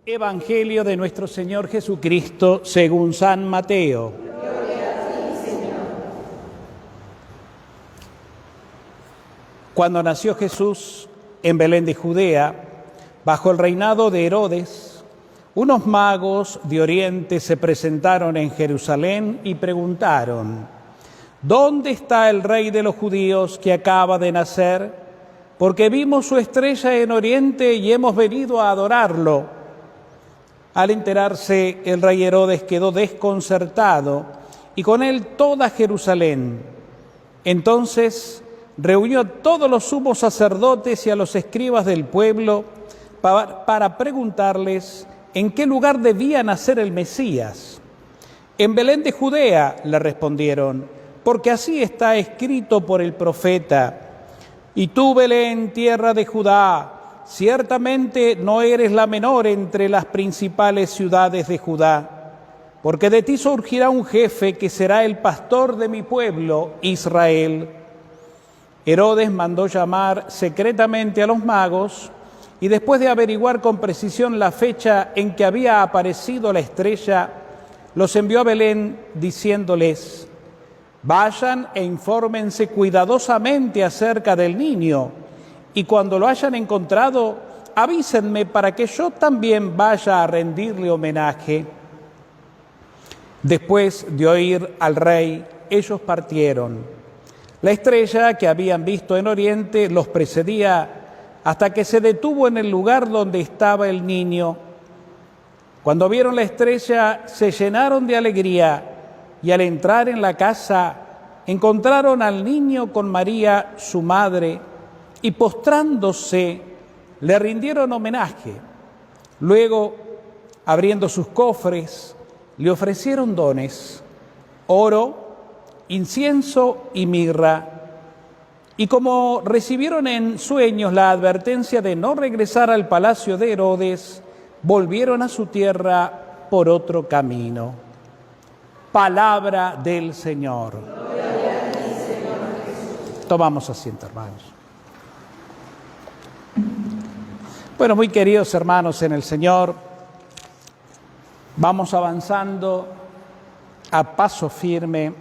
Evangelio de nuestro Señor Jesucristo según San Mateo. Gloria a ti, Señor. Cuando nació Jesús en Belén de Judea, bajo el reinado de Herodes, unos magos de Oriente se presentaron en Jerusalén y preguntaron: ¿dónde está el rey de los judíos que acaba de nacer? Porque vimos su estrella en Oriente y hemos venido a adorarlo. Al enterarse, el rey Herodes quedó desconcertado y con él toda Jerusalén. Entonces reunió a todos los sumos sacerdotes y a los escribas del pueblo para preguntarles en qué lugar debía nacer el Mesías. En Belén de Judea, le respondieron, porque así está escrito por el profeta: y tú, Belén, tierra de Judá, ciertamente no eres la menor entre las principales ciudades de Judá, porque de ti surgirá un jefe que será el pastor de mi pueblo, Israel. Herodes mandó llamar secretamente a los magos y después de averiguar con precisión la fecha en que había aparecido la estrella, los envió a Belén diciéndoles: vayan e infórmense cuidadosamente acerca del niño, y cuando lo hayan encontrado, avísenme para que yo también vaya a rendirle homenaje. Después de oír al rey, ellos partieron. La estrella que habían visto en Oriente los precedía hasta que se detuvo en el lugar donde estaba el niño. Cuando vieron la estrella, se llenaron de alegría y al entrar en la casa, encontraron al niño con María, su madre, y postrándose, le rindieron homenaje. Luego, abriendo sus cofres, le ofrecieron dones: oro, incienso y mirra. Y como recibieron en sueños la advertencia de no regresar al palacio de Herodes, volvieron a su tierra por otro camino. Palabra del Señor. Gloria a ti, Señor Jesús. Tomamos asiento, hermanos. Bueno, muy queridos hermanos en el Señor, vamos avanzando a paso firme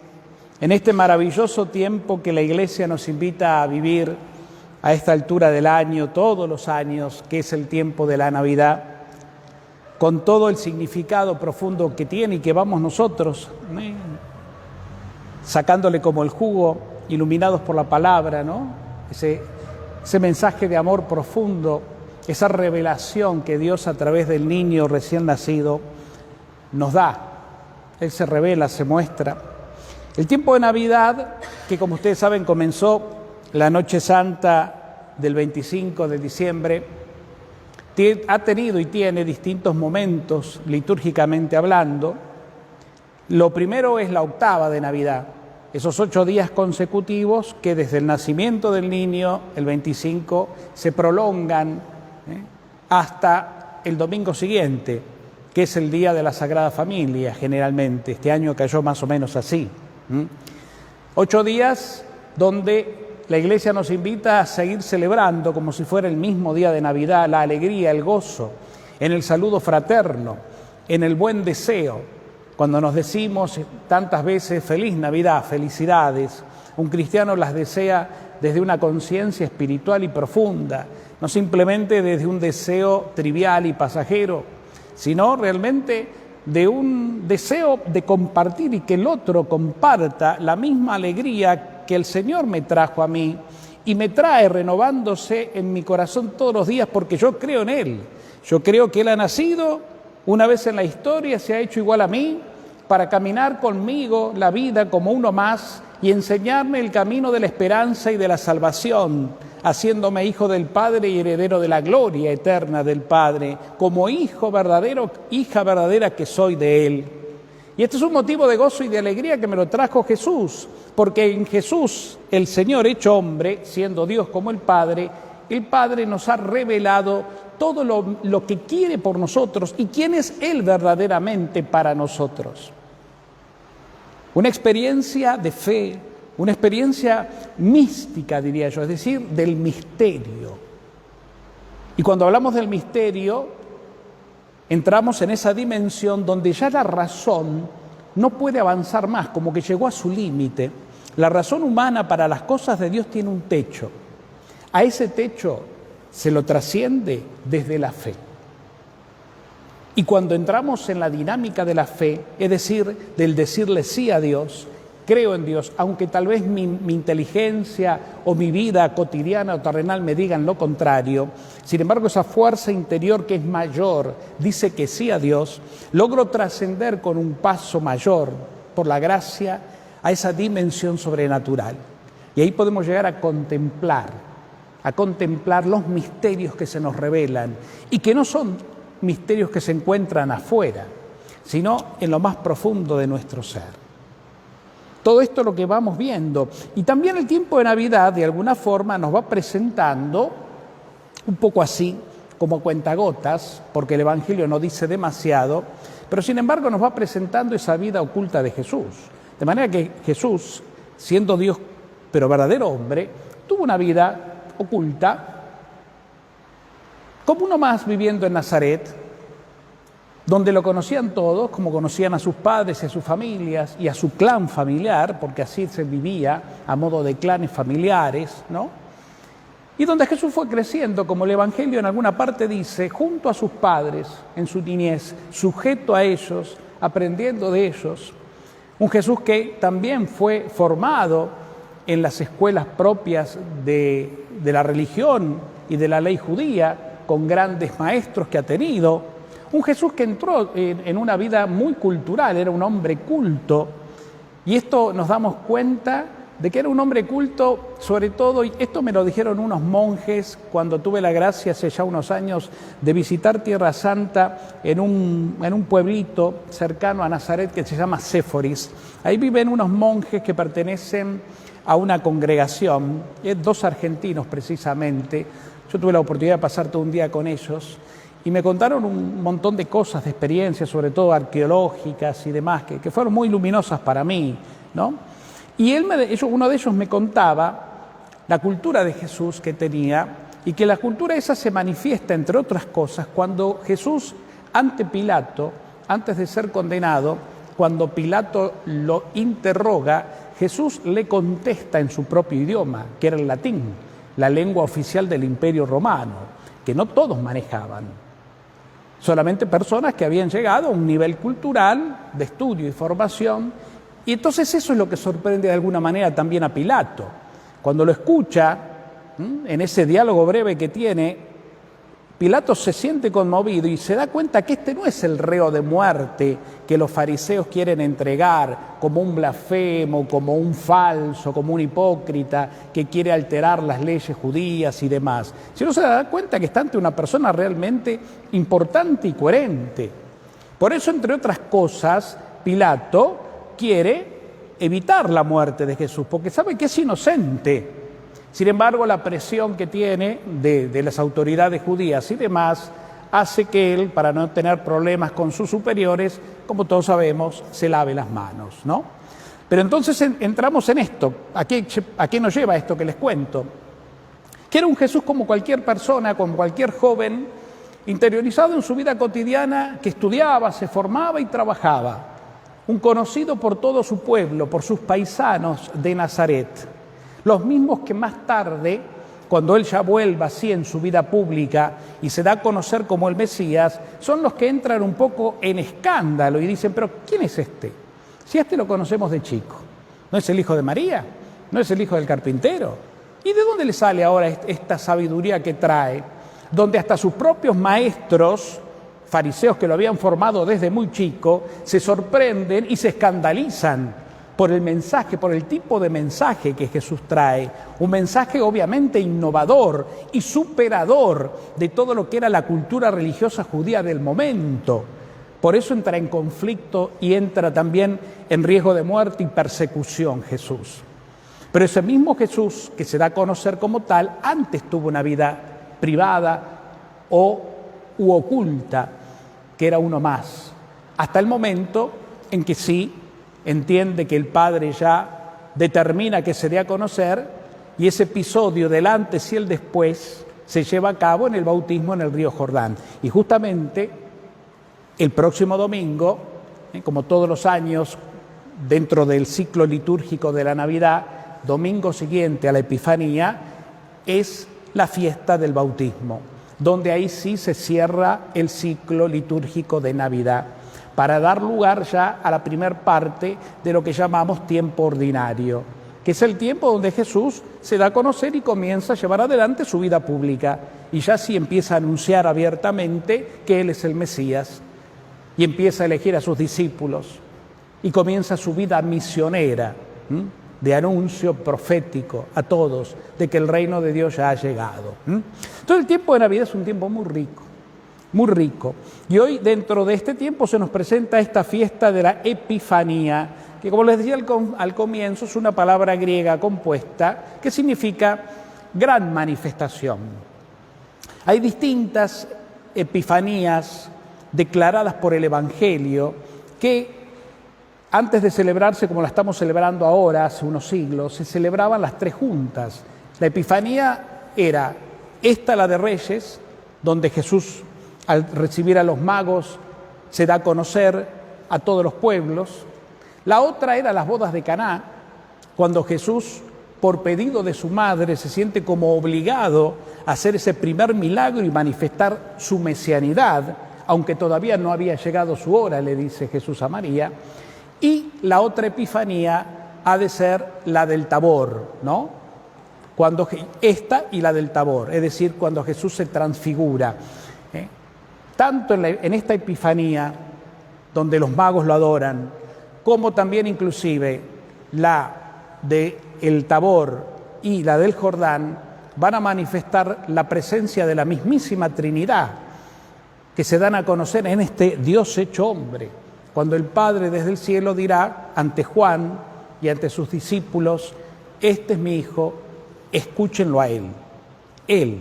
en este maravilloso tiempo que la Iglesia nos invita a vivir a esta altura del año, todos los años, que es el tiempo de la Navidad, con todo el significado profundo que tiene y que vamos nosotros sacándole como el jugo, iluminados por la palabra, ¿no? Ese mensaje de amor profundo, esa revelación que Dios a través del niño recién nacido nos da. Él se revela, se muestra. El tiempo de Navidad, que como ustedes saben comenzó la Noche Santa del 25 de diciembre, ha tenido y tiene distintos momentos litúrgicamente hablando. Lo primero es la octava de Navidad, esos 8 días consecutivos que desde el nacimiento del niño, el 25, se prolongan hasta el domingo siguiente, que es el día de la Sagrada Familia, generalmente. Este año cayó más o menos así. 8 días donde la Iglesia nos invita a seguir celebrando como si fuera el mismo día de Navidad, la alegría, el gozo, en el saludo fraterno, en el buen deseo. Cuando nos decimos tantas veces feliz Navidad, felicidades, un cristiano las desea desde una conciencia espiritual y profunda, no simplemente desde un deseo trivial y pasajero, sino realmente de un deseo de compartir y que el otro comparta la misma alegría que el Señor me trajo a mí y me trae renovándose en mi corazón todos los días, porque yo creo en Él. Yo creo que Él ha nacido una vez en la historia, se ha hecho igual a mí, para caminar conmigo la vida como uno más y enseñarme el camino de la esperanza y de la salvación, haciéndome hijo del Padre y heredero de la gloria eterna del Padre, como hijo verdadero, hija verdadera que soy de Él. Y este es un motivo de gozo y de alegría que me lo trajo Jesús, porque en Jesús, el Señor hecho hombre, siendo Dios como el Padre nos ha revelado todo lo que quiere por nosotros y quién es Él verdaderamente para nosotros. Una experiencia de fe, una experiencia mística, diría yo, es decir, del misterio. Y cuando hablamos del misterio, entramos en esa dimensión donde ya la razón no puede avanzar más, como que llegó a su límite. La razón humana para las cosas de Dios tiene un techo. A ese techo se lo trasciende desde la fe. Y cuando entramos en la dinámica de la fe, es decir, del decirle sí a Dios, creo en Dios, aunque tal vez mi inteligencia o mi vida cotidiana o terrenal me digan lo contrario, sin embargo esa fuerza interior que es mayor dice que sí a Dios, logro trascender con un paso mayor, por la gracia, a esa dimensión sobrenatural. Y ahí podemos llegar a contemplar los misterios que se nos revelan y que no son misterios que se encuentran afuera, sino en lo más profundo de nuestro ser. Todo esto es lo que vamos viendo. Y también el tiempo de Navidad, de alguna forma, nos va presentando, un poco así, como a cuentagotas, porque el Evangelio no dice demasiado, pero sin embargo nos va presentando esa vida oculta de Jesús. De manera que Jesús, siendo Dios, pero verdadero hombre, tuvo una vida oculta, como uno más viviendo en Nazaret, donde lo conocían todos, como conocían a sus padres y a sus familias y a su clan familiar, porque así se vivía a modo de clanes familiares, ¿no? Y donde Jesús fue creciendo, como el Evangelio en alguna parte dice, junto a sus padres en su niñez, sujeto a ellos, aprendiendo de ellos. Un Jesús que también fue formado en las escuelas propias de la religión y de la ley judía, con grandes maestros que ha tenido. Un Jesús que entró en una vida muy cultural, era un hombre culto, y esto nos damos cuenta de que era un hombre culto, sobre todo, y esto me lo dijeron unos monjes cuando tuve la gracia hace ya unos años de visitar Tierra Santa en un pueblito cercano a Nazaret que se llama Séforis. Ahí viven unos monjes que pertenecen a una congregación, dos argentinos precisamente. Yo tuve la oportunidad de pasar todo un día con ellos, y me contaron un montón de cosas, de experiencias, sobre todo arqueológicas y demás, que fueron muy luminosas para mí, ¿no? Y uno de ellos me contaba la cultura de Jesús que tenía, y que la cultura esa se manifiesta, entre otras cosas, cuando Jesús, ante Pilato, antes de ser condenado, cuando Pilato lo interroga, Jesús le contesta en su propio idioma, que era el latín, la lengua oficial del Imperio Romano, que no todos manejaban. Solamente personas que habían llegado a un nivel cultural de estudio y formación, y entonces eso es lo que sorprende de alguna manera también a Pilato. Cuando lo escucha, en ese diálogo breve que tiene, Pilato se siente conmovido y se da cuenta que este no es el reo de muerte que los fariseos quieren entregar como un blasfemo, como un falso, como un hipócrita que quiere alterar las leyes judías y demás. Sino se da cuenta que está ante una persona realmente importante y coherente. Por eso, entre otras cosas, Pilato quiere evitar la muerte de Jesús, porque sabe que es inocente. Sin embargo, la presión que tiene de las autoridades judías y demás hace que él, para no tener problemas con sus superiores, como todos sabemos, se lave las manos, ¿no? Pero entonces entramos en esto. ¿A qué nos lleva esto que les cuento? Que era un Jesús como cualquier persona, como cualquier joven, interiorizado en su vida cotidiana, que estudiaba, se formaba y trabajaba. Un conocido por todo su pueblo, por sus paisanos de Nazaret. Los mismos que más tarde, cuando él ya vuelva así en su vida pública y se da a conocer como el Mesías, son los que entran un poco en escándalo y dicen, pero ¿quién es este? Si este lo conocemos de chico, ¿no es el hijo de María? ¿No es el hijo del carpintero? ¿Y de dónde le sale ahora esta sabiduría que trae? Donde hasta sus propios maestros, fariseos que lo habían formado desde muy chico, se sorprenden y se escandalizan por el mensaje, por el tipo de mensaje que Jesús trae. Un mensaje obviamente innovador y superador de todo lo que era la cultura religiosa judía del momento. Por eso entra en conflicto y entra también en riesgo de muerte y persecución Jesús. Pero ese mismo Jesús, que se da a conocer como tal, antes tuvo una vida privada u oculta, que era uno más, hasta el momento en que sí entiende que el Padre ya determina que se dé a conocer, y ese episodio del antes y el después se lleva a cabo en el bautismo en el río Jordán. Y justamente El próximo domingo, como todos los años, dentro del ciclo litúrgico de la Navidad, domingo siguiente a la Epifanía, es la fiesta del bautismo, donde ahí sí se cierra el ciclo litúrgico de Navidad, para dar lugar ya a la primer parte de lo que llamamos tiempo ordinario, que es el tiempo donde Jesús se da a conocer y comienza a llevar adelante su vida pública, y ya sí empieza a anunciar abiertamente que Él es el Mesías, y empieza a elegir a sus discípulos, y comienza su vida misionera, de anuncio profético a todos de que el reino de Dios ya ha llegado. Entonces el tiempo de Navidad es un tiempo muy rico, muy rico. Y hoy dentro de este tiempo se nos presenta esta fiesta de la Epifanía, que como les decía al comienzo es una palabra griega compuesta que significa gran manifestación. Hay distintas epifanías declaradas por el Evangelio que antes de celebrarse como la estamos celebrando ahora, hace unos siglos, se celebraban las tres juntas. La Epifanía era esta, la de Reyes, donde Jesús, al recibir a los magos, se da a conocer a todos los pueblos. La otra era las bodas de Caná, cuando Jesús, por pedido de su madre, se siente como obligado a hacer ese primer milagro y manifestar su mesianidad, aunque todavía no había llegado su hora, le dice Jesús a María. Y la otra Epifanía ha de ser la del Tabor, ¿no? Esta y la del Tabor, es decir, cuando Jesús se transfigura. Tanto en esta Epifanía, donde los magos lo adoran, como también inclusive la del Tabor y la del Jordán, van a manifestar la presencia de la mismísima Trinidad, que se dan a conocer en este Dios hecho hombre, cuando el Padre desde el cielo dirá ante Juan y ante sus discípulos: este es mi Hijo, escúchenlo a Él. Él,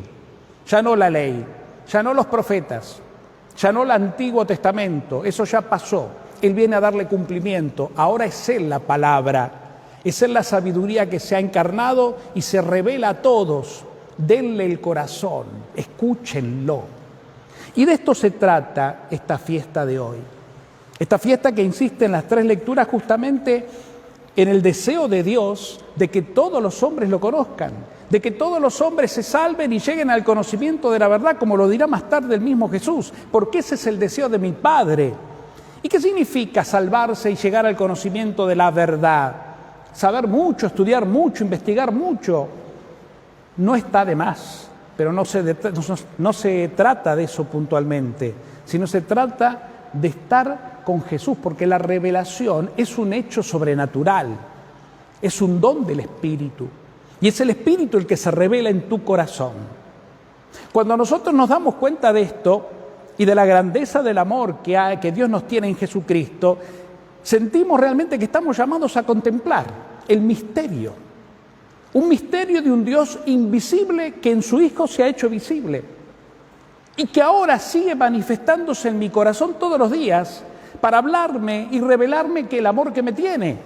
ya no la ley, ya no los profetas, ya no el Antiguo Testamento, eso ya pasó. Él viene a darle cumplimiento, ahora es Él la palabra, es Él la sabiduría que se ha encarnado y se revela a todos. Denle el corazón, escúchenlo. Y de esto se trata esta fiesta de hoy. Esta fiesta que insiste en las tres lecturas justamente en el deseo de Dios de que todos los hombres lo conozcan, de que todos los hombres se salven y lleguen al conocimiento de la verdad, como lo dirá más tarde el mismo Jesús, porque ese es el deseo de mi Padre. ¿Y qué significa salvarse y llegar al conocimiento de la verdad? Saber mucho, estudiar mucho, investigar mucho, no está de más, pero no se trata de eso puntualmente, sino se trata de estar con Jesús, porque la revelación es un hecho sobrenatural, es un don del Espíritu, y es el Espíritu el que se revela en tu corazón. Cuando nosotros nos damos cuenta de esto y de la grandeza del amor que Dios nos tiene en Jesucristo, sentimos realmente que estamos llamados a contemplar el misterio, un misterio de un Dios invisible que en su Hijo se ha hecho visible y que ahora sigue manifestándose en mi corazón todos los días para hablarme y revelarme que el amor que me tiene,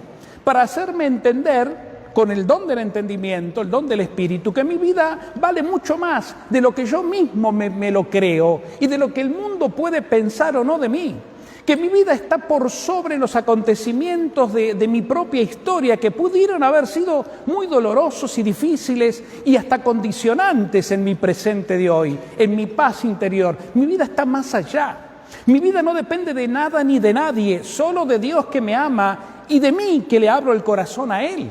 para hacerme entender con el don del entendimiento, el don del Espíritu, que mi vida vale mucho más de lo que yo mismo me lo creo y de lo que el mundo puede pensar o no de mí. Que mi vida está por sobre los acontecimientos de mi propia historia, que pudieron haber sido muy dolorosos y difíciles y hasta condicionantes en mi presente de hoy, en mi paz interior. Mi vida está más allá. Mi vida no depende de nada ni de nadie, solo de Dios que me ama y de mí que le abro el corazón a Él.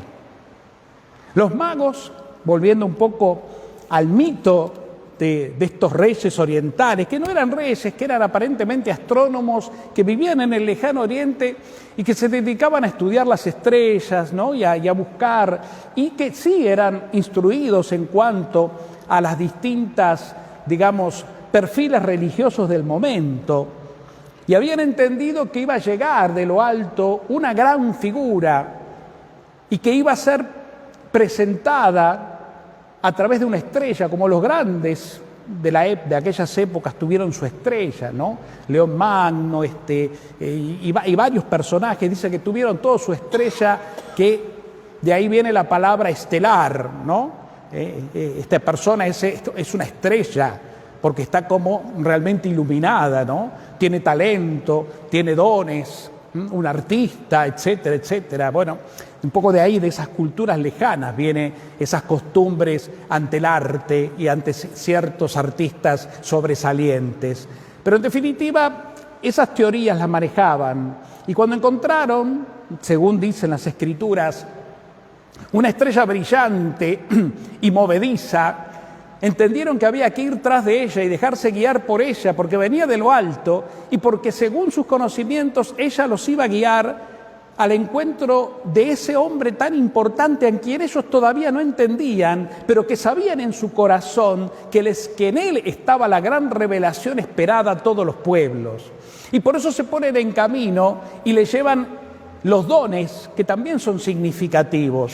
Los magos, volviendo un poco al mito de estos reyes orientales, que no eran reyes, que eran aparentemente astrónomos, que vivían en el lejano oriente y que se dedicaban a estudiar las estrellas, ¿no? y a buscar, y que sí eran instruidos en cuanto a las distintas, digamos, perfiles religiosos del momento, y habían entendido que iba a llegar de lo alto una gran figura y que iba a ser presentada a través de una estrella, como los grandes de aquellas épocas tuvieron su estrella, ¿no? León Magno, y varios personajes, dice que tuvieron toda su estrella, que de ahí viene la palabra estelar, ¿no? Esta persona es una estrella, porque está como realmente iluminada, ¿no? tiene talento, tiene dones, un artista, etcétera, etcétera. Bueno, un poco de ahí, de esas culturas lejanas, vienen esas costumbres ante el arte y ante ciertos artistas sobresalientes. Pero en definitiva, esas teorías las manejaban. Y cuando encontraron, según dicen las Escrituras, una estrella brillante y movediza, entendieron que había que ir tras de ella y dejarse guiar por ella, porque venía de lo alto y porque según sus conocimientos ella los iba a guiar al encuentro de ese hombre tan importante en quien ellos todavía no entendían, pero que sabían en su corazón que en él estaba la gran revelación esperada a todos los pueblos. Y por eso se ponen en camino y le llevan los dones que también son significativos.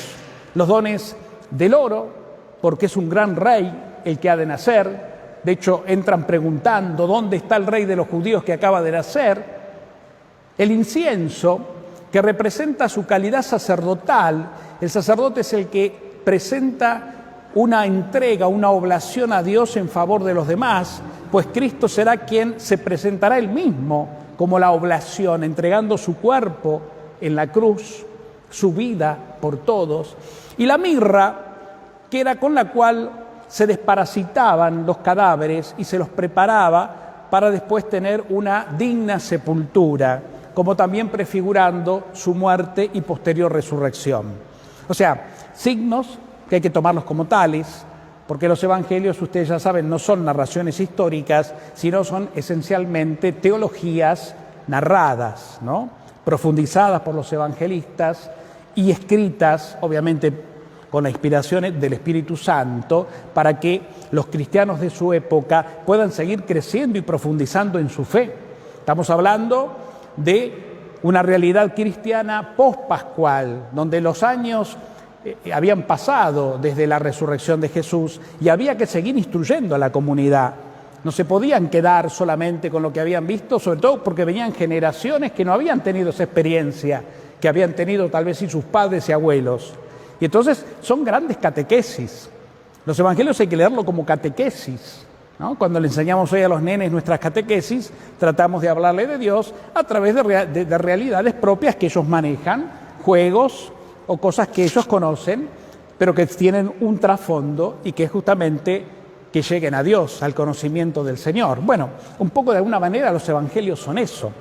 Los dones del oro, porque es un gran rey el que ha de nacer. De hecho, entran preguntando dónde está el rey de los judíos que acaba de nacer. El incienso, que representa su calidad sacerdotal. El sacerdote es el que presenta una entrega, una oblación a Dios en favor de los demás, pues Cristo será quien se presentará él mismo como la oblación, entregando su cuerpo en la cruz, su vida por todos. Y la mirra, que era con la cual se desparasitaban los cadáveres y se los preparaba para después tener una digna sepultura, como también prefigurando su muerte y posterior resurrección. O sea, signos que hay que tomarlos como tales, porque los evangelios, ustedes ya saben, no son narraciones históricas, sino son esencialmente teologías narradas, ¿no? Profundizadas por los evangelistas y escritas, obviamente, con la inspiración del Espíritu Santo, para que los cristianos de su época puedan seguir creciendo y profundizando en su fe. Estamos hablando de una realidad cristiana post-pascual, donde los años habían pasado desde la resurrección de Jesús y había que seguir instruyendo a la comunidad. No se podían quedar solamente con lo que habían visto, sobre todo porque venían generaciones que no habían tenido esa experiencia, que habían tenido tal vez sí sus padres y abuelos. Y entonces son grandes catequesis. Los evangelios hay que leerlo como catequesis, ¿no? Cuando le enseñamos hoy a los nenes nuestras catequesis, tratamos de hablarle de Dios a través de realidades propias que ellos manejan, juegos o cosas que ellos conocen, pero que tienen un trasfondo y que es justamente que lleguen a Dios, al conocimiento del Señor. Bueno, un poco de alguna manera los evangelios son eso,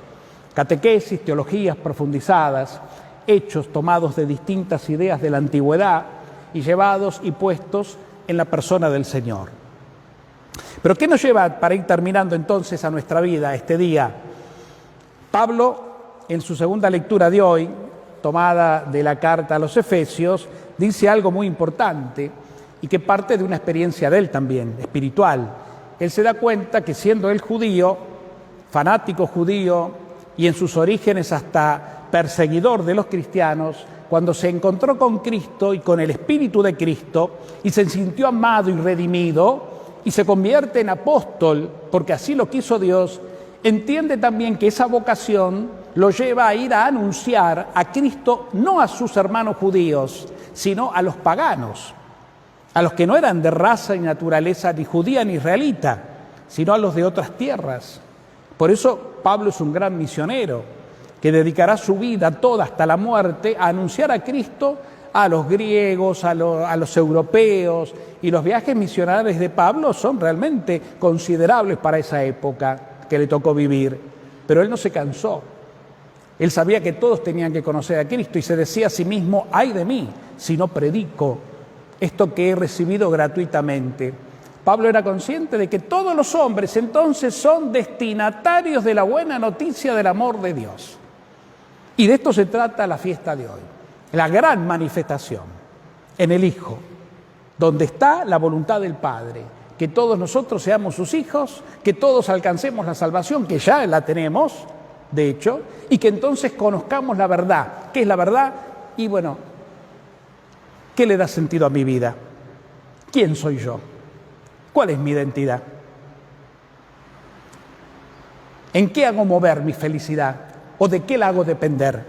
catequesis, teologías profundizadas, hechos tomados de distintas ideas de la antigüedad y llevados y puestos en la persona del Señor. Pero ¿qué nos lleva para ir terminando entonces a nuestra vida este día? Pablo, en su segunda lectura de hoy, tomada de la carta a los Efesios, dice algo muy importante y que parte de una experiencia de él también, espiritual. Él se da cuenta que siendo él judío, fanático judío y en sus orígenes hasta perseguidor de los cristianos, cuando se encontró con Cristo y con el Espíritu de Cristo y se sintió amado y redimido y se convierte en apóstol porque así lo quiso Dios, entiende también que esa vocación lo lleva a ir a anunciar a Cristo no a sus hermanos judíos, sino a los paganos, a los que no eran de raza y naturaleza ni judía ni israelita, sino a los de otras tierras. Por eso Pablo es un gran misionero que dedicará su vida toda hasta la muerte a anunciar a Cristo a los griegos, a los europeos, y los viajes misionales de Pablo son realmente considerables para esa época que le tocó vivir. Pero él no se cansó. Él sabía que todos tenían que conocer a Cristo y se decía a sí mismo, ay de mí, si no predico esto que he recibido gratuitamente. Pablo era consciente de que todos los hombres entonces son destinatarios de la buena noticia del amor de Dios. Y de esto se trata la fiesta de hoy, la gran manifestación en el Hijo, donde está la voluntad del Padre, que todos nosotros seamos sus hijos, que todos alcancemos la salvación, que ya la tenemos, de hecho, y que entonces conozcamos la verdad. ¿Qué es la verdad? Y bueno, ¿qué le da sentido a mi vida? ¿Quién soy yo? ¿Cuál es mi identidad? ¿En qué hago mover mi felicidad? ¿O de qué la hago depender?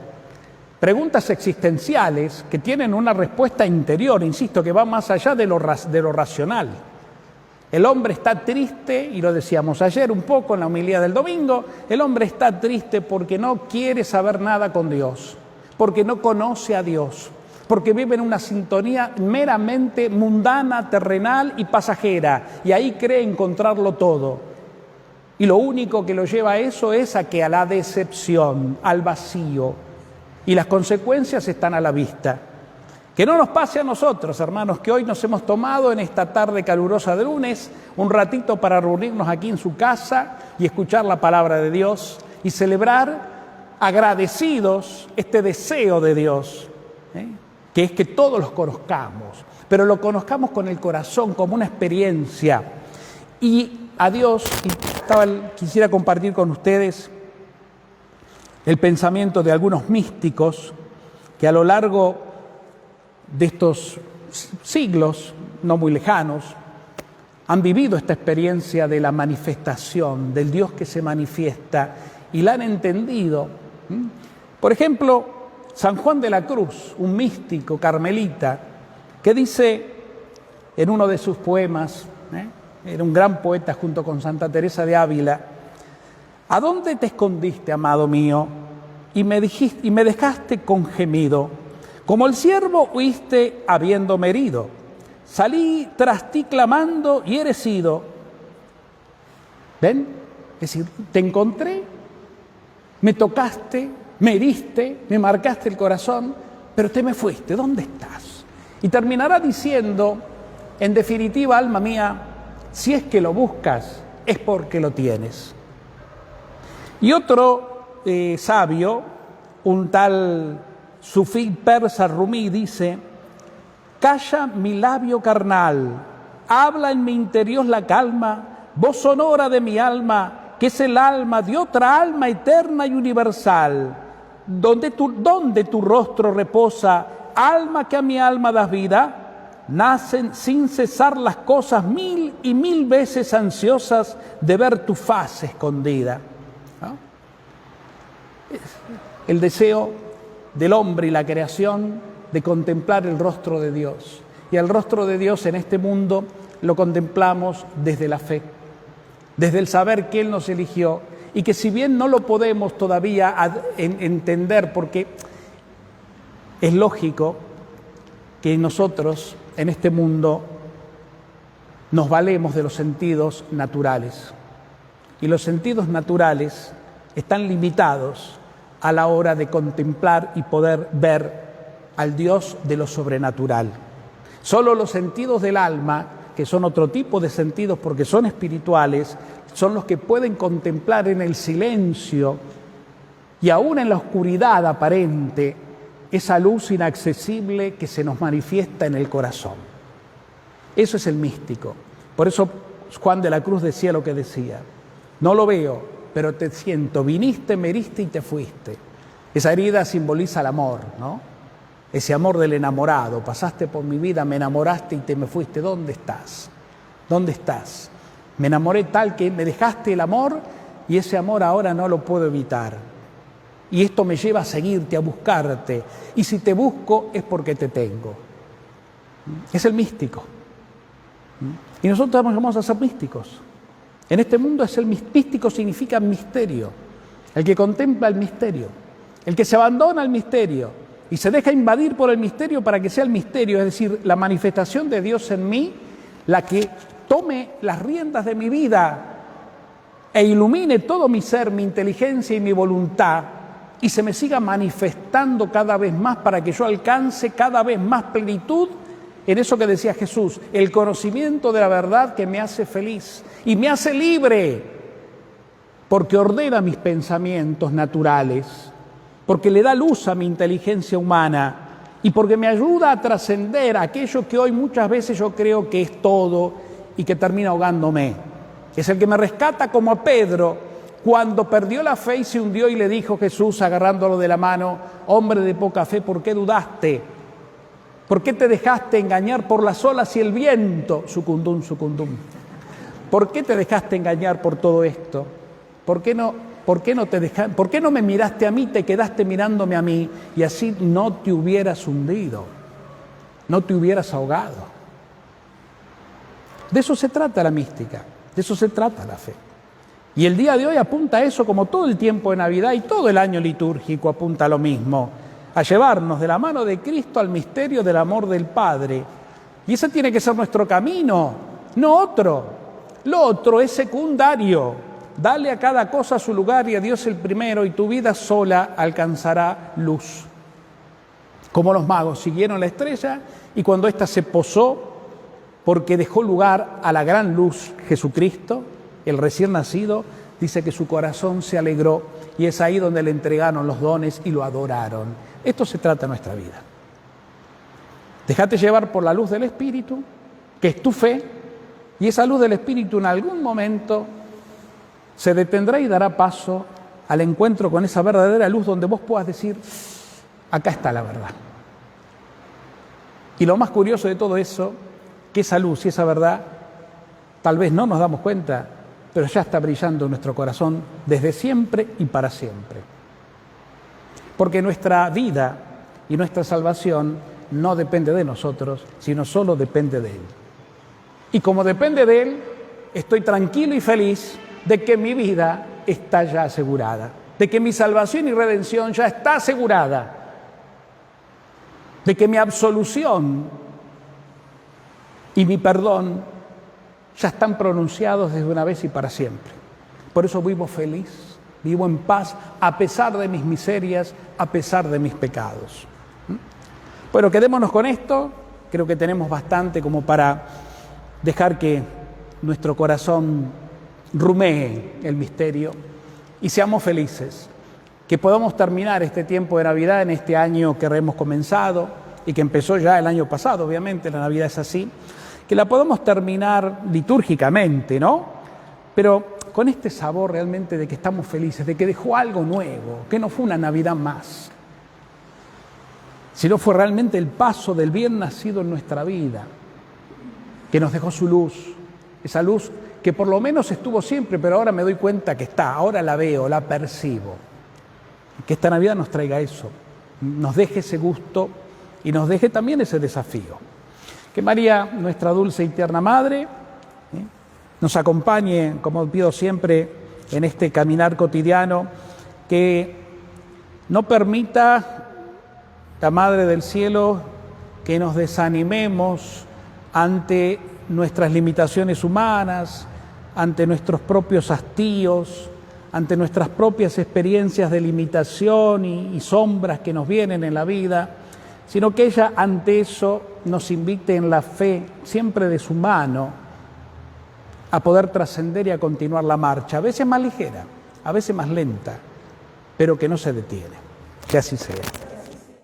Preguntas existenciales que tienen una respuesta interior, insisto, que va más allá de lo racional. El hombre está triste, y lo decíamos ayer un poco en la homilía del domingo, el hombre está triste porque no quiere saber nada con Dios, porque no conoce a Dios, porque vive en una sintonía meramente mundana, terrenal y pasajera, y ahí cree encontrarlo todo. Y lo único que lo lleva a eso es a la decepción, al vacío, y las consecuencias están a la vista. Que no nos pase a nosotros, hermanos, que hoy nos hemos tomado en esta tarde calurosa de lunes un ratito para reunirnos aquí en su casa y escuchar la palabra de Dios y celebrar agradecidos este deseo de Dios, que es que todos los conozcamos, pero lo conozcamos con el corazón, como una experiencia. Y a Dios, quisiera compartir con ustedes el pensamiento de algunos místicos que a lo largo de estos siglos, no muy lejanos, han vivido esta experiencia de la manifestación, del Dios que se manifiesta, y la han entendido. Por ejemplo, San Juan de la Cruz, un místico carmelita, que dice en uno de sus poemas, era un gran poeta junto con Santa Teresa de Ávila: ¿a dónde te escondiste, amado mío? Y me dejaste con gemido. Como el ciervo huiste habiéndome herido. Salí tras ti clamando y eres ido. ¿Ven? Es decir, te encontré, me tocaste, me heriste, me marcaste el corazón, pero te me fuiste. ¿Dónde estás? Y terminará diciendo, en definitiva, alma mía, si es que lo buscas, es porque lo tienes. Y otro sabio, un tal sufí persa Rumí, dice: calla mi labio carnal, habla en mi interior la calma, voz sonora de mi alma, que es el alma de otra alma eterna y universal. Donde tu rostro reposa, alma que a mi alma das vida, nacen sin cesar las cosas mil y mil veces ansiosas de ver tu faz escondida. ¿No? El deseo del hombre y la creación de contemplar el rostro de Dios. Y el rostro de Dios en este mundo lo contemplamos desde la fe, desde el saber que Él nos eligió, y que si bien no lo podemos todavía entender, porque es lógico que nosotros en este mundo nos valemos de los sentidos naturales, y los sentidos naturales están limitados a la hora de contemplar y poder ver al Dios de lo sobrenatural. Solo los sentidos del alma, que son otro tipo de sentidos porque son espirituales, son los que pueden contemplar en el silencio y aún en la oscuridad aparente esa luz inaccesible que se nos manifiesta en el corazón. Eso es el místico. Por eso Juan de la Cruz decía lo que decía: no lo veo, pero te siento, viniste, me heriste y te fuiste. Esa herida simboliza el amor, ¿no? Ese amor del enamorado. Pasaste por mi vida, me enamoraste y te me fuiste. ¿Dónde estás? ¿Dónde estás? Me enamoré tal que me dejaste el amor, y ese amor ahora no lo puedo evitar. Y esto me lleva a seguirte, a buscarte. Y si te busco es porque te tengo. Es el místico. Y nosotros vamos a ser místicos. En este mundo místico significa misterio, el que contempla el misterio, el que se abandona al misterio y se deja invadir por el misterio para que sea el misterio, es decir, la manifestación de Dios en mí, la que tome las riendas de mi vida e ilumine todo mi ser, mi inteligencia y mi voluntad, y se me siga manifestando cada vez más para que yo alcance cada vez más plenitud en eso que decía Jesús, el conocimiento de la verdad que me hace feliz y me hace libre, porque ordena mis pensamientos naturales, porque le da luz a mi inteligencia humana y porque me ayuda a trascender aquello que hoy muchas veces yo creo que es todo y que termina ahogándome. Es el que me rescata, como a Pedro, cuando perdió la fe y se hundió, y le dijo Jesús, agarrándolo de la mano: hombre de poca fe, ¿por qué dudaste? ¿Por qué te dejaste engañar por las olas y el viento? Sucundum, sucundum. ¿Por qué te dejaste engañar por todo esto? ¿Por qué no me miraste a mí, te quedaste mirándome a mí, y así no te hubieras hundido, no te hubieras ahogado? De eso se trata la mística, de eso se trata la fe. Y el día de hoy apunta a eso, como todo el tiempo de Navidad y todo el año litúrgico apunta a lo mismo, a llevarnos de la mano de Cristo al misterio del amor del Padre. Y ese tiene que ser nuestro camino, no otro. Lo otro es secundario. Dale a cada cosa su lugar y a Dios el primero, y tu vida sola alcanzará luz. Como los magos siguieron la estrella, y cuando ésta se posó, porque dejó lugar a la gran luz, Jesucristo, el recién nacido, dice que su corazón se alegró, y es ahí donde le entregaron los dones y lo adoraron. Esto se trata de nuestra vida. Déjate llevar por la luz del Espíritu, que es tu fe, y esa luz del Espíritu en algún momento se detendrá y dará paso al encuentro con esa verdadera luz donde vos puedas decir, acá está la verdad. Y lo más curioso de todo eso, que esa luz y esa verdad, tal vez no nos damos cuenta, pero ya está brillando en nuestro corazón desde siempre y para siempre. Porque nuestra vida y nuestra salvación no depende de nosotros, sino solo depende de Él. Y como depende de Él, estoy tranquilo y feliz de que mi vida está ya asegurada, de que mi salvación y redención ya está asegurada, de que mi absolución y mi perdón ya están pronunciados desde una vez y para siempre. Por eso vivo feliz, vivo en paz, a pesar de mis miserias, a pesar de mis pecados. Bueno, quedémonos con esto. Creo que tenemos bastante como para dejar que nuestro corazón rumee el misterio y seamos felices. Que podamos terminar este tiempo de Navidad en este año que hemos comenzado y que empezó ya el año pasado, obviamente, la Navidad es así. Que la podamos terminar litúrgicamente, ¿no? Pero con este sabor realmente de que estamos felices, de que dejó algo nuevo, que no fue una Navidad más, sino fue realmente el paso del bien nacido en nuestra vida, que nos dejó su luz, esa luz que por lo menos estuvo siempre, pero ahora me doy cuenta que está, ahora la veo, la percibo. Que esta Navidad nos traiga eso, nos deje ese gusto y nos deje también ese desafío. Que María, nuestra dulce y tierna Madre, nos acompañe, como pido siempre, en este caminar cotidiano, que no permita la Madre del Cielo que nos desanimemos ante nuestras limitaciones humanas, ante nuestros propios hastíos, ante nuestras propias experiencias de limitación y sombras que nos vienen en la vida, sino que ella ante eso nos invite en la fe, siempre de su mano, a poder trascender y a continuar la marcha, a veces más ligera, a veces más lenta, pero que no se detiene. Que así sea.